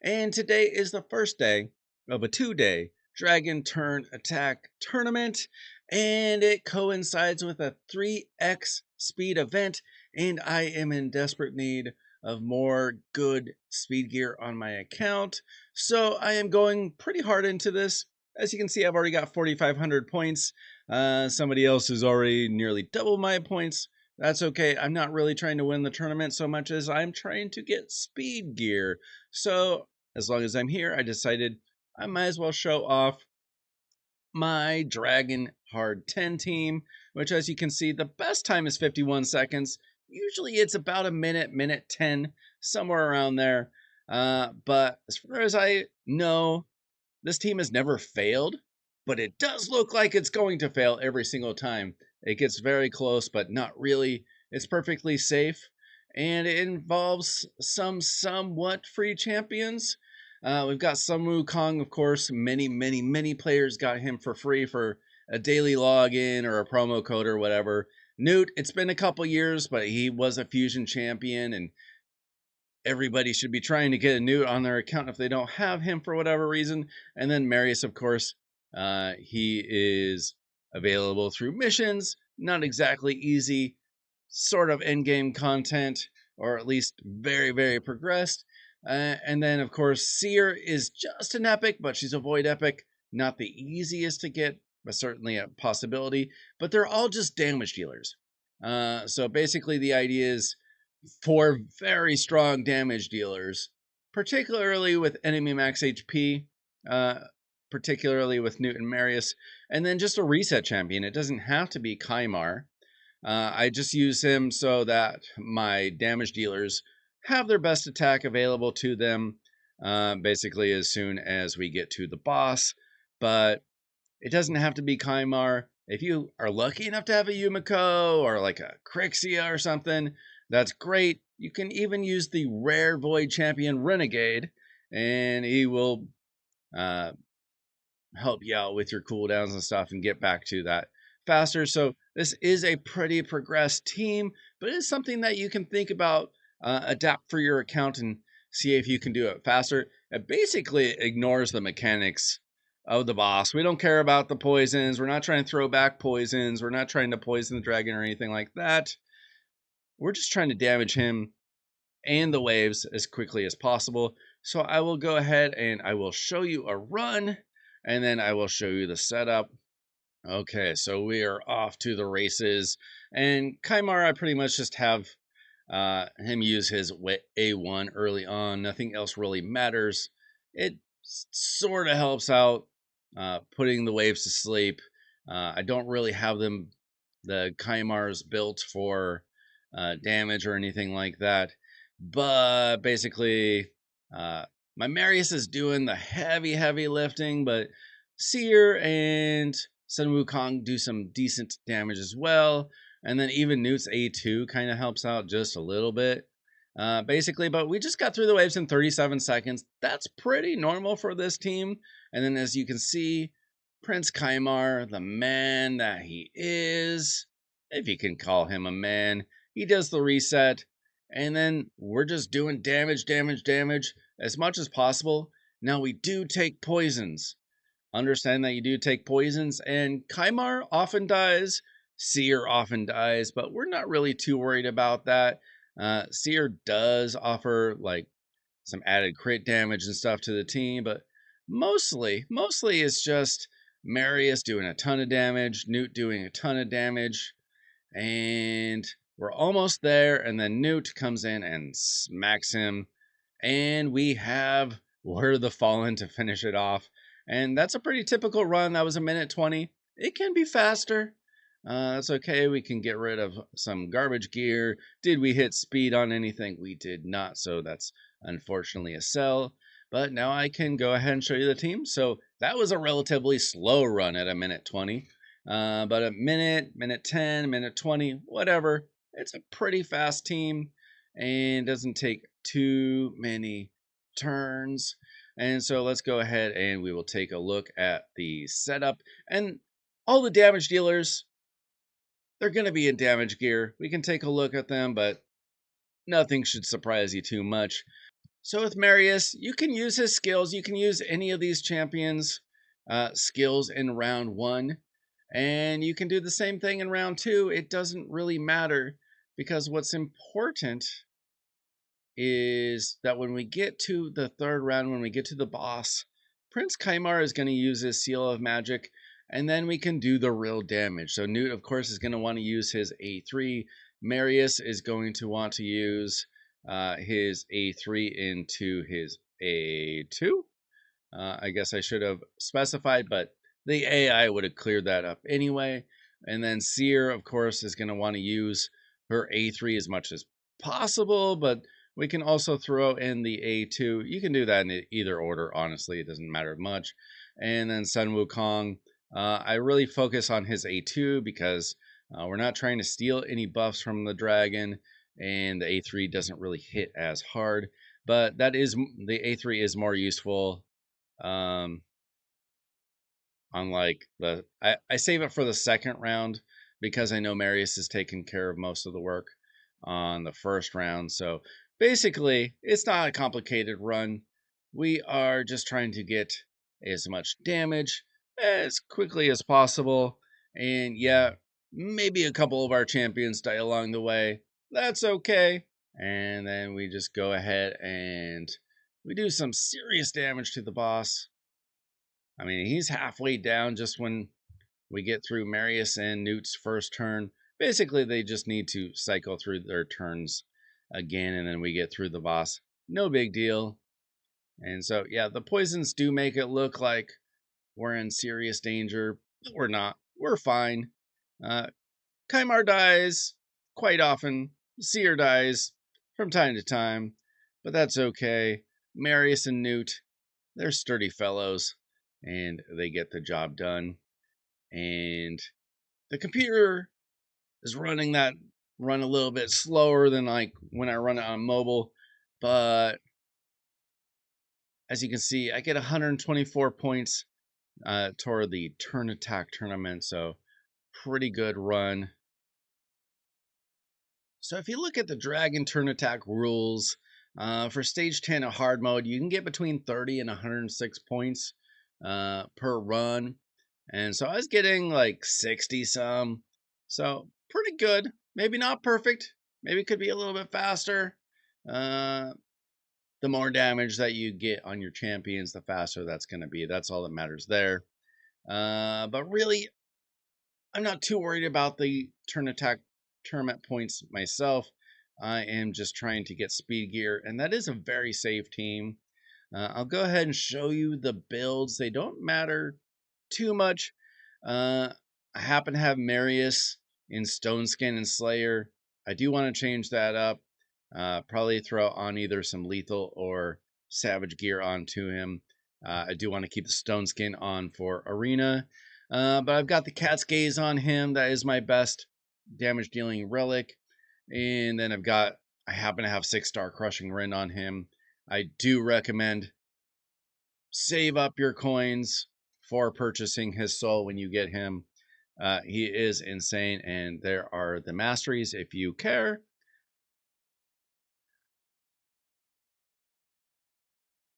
and today is the first day of a 2-day Dragon Turn Attack tournament, and it coincides with a 3x speed event, and I am in desperate need of more good speed gear on my account, so I am going pretty hard into this. As you can see, I've already got 4,500 points. Somebody else has already nearly double my points. That's okay. I'm not really trying to win the tournament so much as I'm trying to get speed gear. So, as long as I'm here, I decided I might as well show off my Dragon Hard 10 team, which, as you can see, the best time is 51 seconds. Usually it's about a minute, minute 10, somewhere around there. But as far as I know, this team has never failed, but it does look like it's going to fail every single time. It gets very close, but not really. It's perfectly safe, and it involves some somewhat free champions. We've got Sun Wukong, of course. Many players got him for free for a daily login or a promo code or whatever. Newt, it's been a couple years, but he was a fusion champion, and everybody should be trying to get a Newt on their account if they don't have him for whatever reason. And then Marius, of course, he is available through missions, not exactly easy, sort of end game content, or at least very progressed. And then, of course, Seer is just an epic, but she's a void epic, not the easiest to get, but certainly a possibility. But they're all just damage dealers. So basically, the idea is for very strong damage dealers, particularly with enemy max HP, uh, particularly with Newt and Marius, and then just a reset champion. It doesn't have to be Kymar. I just use him so that my damage dealers have their best attack available to them, basically as soon as we get to the boss. But it doesn't have to be Kymar. If you are lucky enough to have a Yumiko or like a Crixia or something, that's great. You can even use the rare Void Champion Renegade, and he will uh, help you out with your cooldowns and stuff and get back to that faster. So this is a pretty progressed team, but it's something that you can think about, adapt for your account and see if you can do it faster. It basically ignores the mechanics of the boss. We don't care about the poisons. We're not trying to throw back poisons. We're not trying to poison the dragon or anything like that. We're just trying to damage him and the waves as quickly as possible. So I will go ahead and I will show you a run, and then I will show you the setup. Okay, so we are off to the races, and Kymar, I pretty much just have him use his A1 early on. Nothing else really matters. It sort of helps out putting the waves to sleep. I don't really have the Kymars built for damage or anything like that. But basically, my Marius is doing the heavy lifting, but Seer and Sun Wukong do some decent damage as well. And then even Newt's A2 kind of helps out just a little bit. Basically, but we just got through the waves in 37 seconds. That's pretty normal for this team. And then as you can see, Prince Kymar, the man that he is, if you can call him a man, he does the reset. And then we're just doing damage as much as possible. Now we do take poisons. Understand that you do take poisons, and Kymar often dies, Seer often dies, but we're not really too worried about that. Seer does offer like some added crit damage and stuff to the team, but mostly it's just Marius doing a ton of damage, Newt doing a ton of damage, and we're almost there. And then Newt comes in and smacks him, and we have Word of the Fallen to finish it off. And that's a pretty typical run. That was a minute 20. It can be faster. That's okay. We can get rid of some garbage gear. Did we hit speed on anything? We did not. So that's unfortunately a sell. But now I can go ahead and show you the team. So that was a relatively slow run at a minute 20. But a minute 10, minute 20, whatever. It's a pretty fast team and doesn't take too many turns. And so let's go ahead and we will take a look at the setup. And all the damage dealers, they're going to be in damage gear. We can take a look at them, but nothing should surprise you too much. So with Marius, you can use his skills. You can use any of these champions' skills in round 1. And you can do the same thing in round 2. It doesn't really matter because what's important is that when we get to the 3rd round, when we get to the boss, Prince Kaimar is going to use his Seal of Magic, and then we can do the real damage. So Newt, of course, is going to want to use his A3. Marius is going to want to use his A3 into his A2. I guess I should have specified, but the AI would have cleared that up anyway. And then Seer, of course, is going to want to use her A3 as much as possible, but we can also throw in the A2. You can do that in either order, honestly. It doesn't matter much. And then Sun Wukong, I really focus on his A2 because we're not trying to steal any buffs from the dragon, and the A3 doesn't really hit as hard. But that is, the A3 is more useful. Unlike I save it for the 2nd round because I know Marius is taking care of most of the work on the 1st round. So basically, it's not a complicated run. We are just trying to get as much damage as quickly as possible. And yeah, maybe a couple of our champions die along the way. That's okay. And then we just go ahead and we do some serious damage to the boss. I mean, he's halfway down just when we get through Marius and Newt's 1st turn. Basically, they just need to cycle through their turns again, and then we get through the boss. No big deal. And so, yeah, the poisons do make it look like we're in serious danger, but we're not. We're fine. Kaimar dies quite often. Seer dies from time to time, but that's okay. Marius and Newt, they're sturdy fellows, and they get the job done. And the computer is running that run a little bit slower than like when I run it on mobile, but as you can see, I get 124 points toward the turn attack tournament, so pretty good run. So if you look at the dragon turn attack rules, for stage 10 of hard mode, you can get between 30 and 106 points per run. And so I was getting like 60 some. So pretty good. Maybe not perfect. Maybe it could be a little bit faster. The more damage that you get on your champions, the faster that's going to be. That's all that matters there. But really, I'm not too worried about the turn attack tournament points myself. I am just trying to get speed gear, and that is a very safe team. I'll go ahead and show you the builds. They don't matter too much. I happen to have Marius in Stone Skin and Slayer. I do want to change that up. Probably throw on either some lethal or savage gear onto him. I do want to keep the Stone Skin on for Arena. But I've got the Cat's Gaze on him. That is my best damage dealing relic. And then I happen to have 6-star Crushing Rend on him. I do recommend save up your coins for purchasing his soul when you get him. He is insane, and there are the masteries if you care.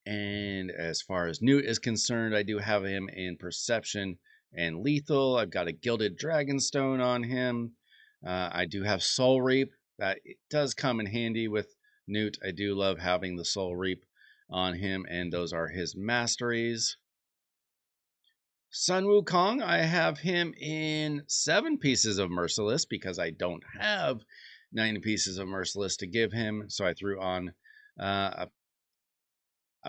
And as far as Newt is concerned, I do have him in Perception and Lethal. I've got a Gilded Dragonstone on him. I do have Soul Reap. That does come in handy with Newt. I do love having the Soul Reap on him, and those are his masteries. Sun Wukong, I have him in 7 pieces of Merciless because I don't have 9 pieces of Merciless to give him. So I threw on a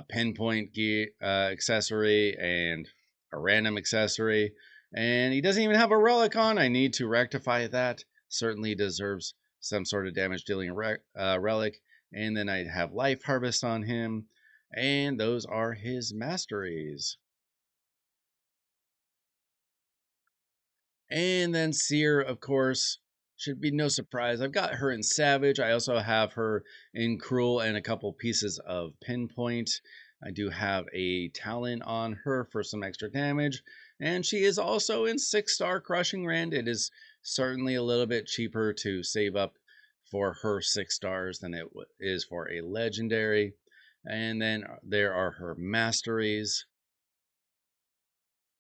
pinpoint gear accessory and a random accessory. And he doesn't even have a relic on. I need to rectify that. Certainly deserves some sort of damage dealing relic. And then I have Life Harvest on him. And those are his masteries. And then Seer, of course, should be no surprise. I've got her in Savage. I also have her in Cruel and a couple pieces of Pinpoint. I do have a Talon on her for some extra damage. And she is also in 6-star Crushing Rend. It is certainly a little bit cheaper to save up for her 6 stars than it is for a legendary. And then there are her masteries.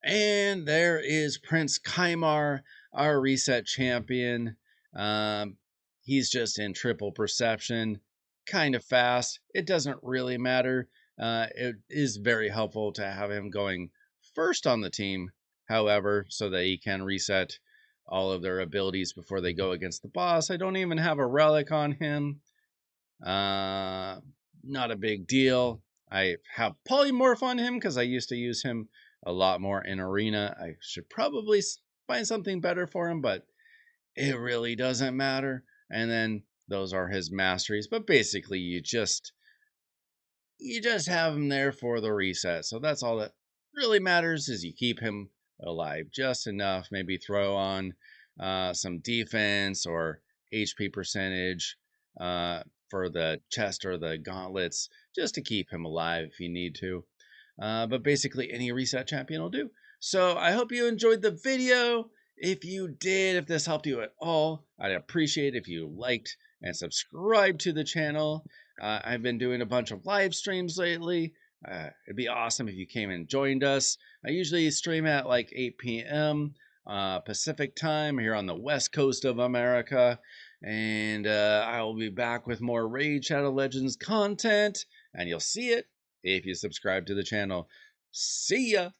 And there is Prince Kaimar, our reset champion. Um, he's just in triple perception, kind of fast. It doesn't really matter. It is very helpful to have him going first on the team, however, so that he can reset all of their abilities before they go against the boss. I don't even have a relic on him. Not a big deal. I have polymorph on him because I used to use him a lot more in arena. I should probably find something better for him, but it really doesn't matter. And then those are his masteries. But basically, you just have him there for the reset. So that's all that really matters, is you keep him alive just enough. Maybe throw on some defense or HP percentage for the chest or the gauntlets, just to keep him alive if you need to. But basically, any reset champion will do. So I hope you enjoyed the video. If you did, if this helped you at all, I'd appreciate it if you liked and subscribed to the channel. I've been doing a bunch of live streams lately. It'd be awesome if you came and joined us. I usually stream at like 8 p.m. Pacific time here on the west coast of America. And I will be back with more Raid Shadow Legends content. And you'll see it if you subscribe to the channel. See ya!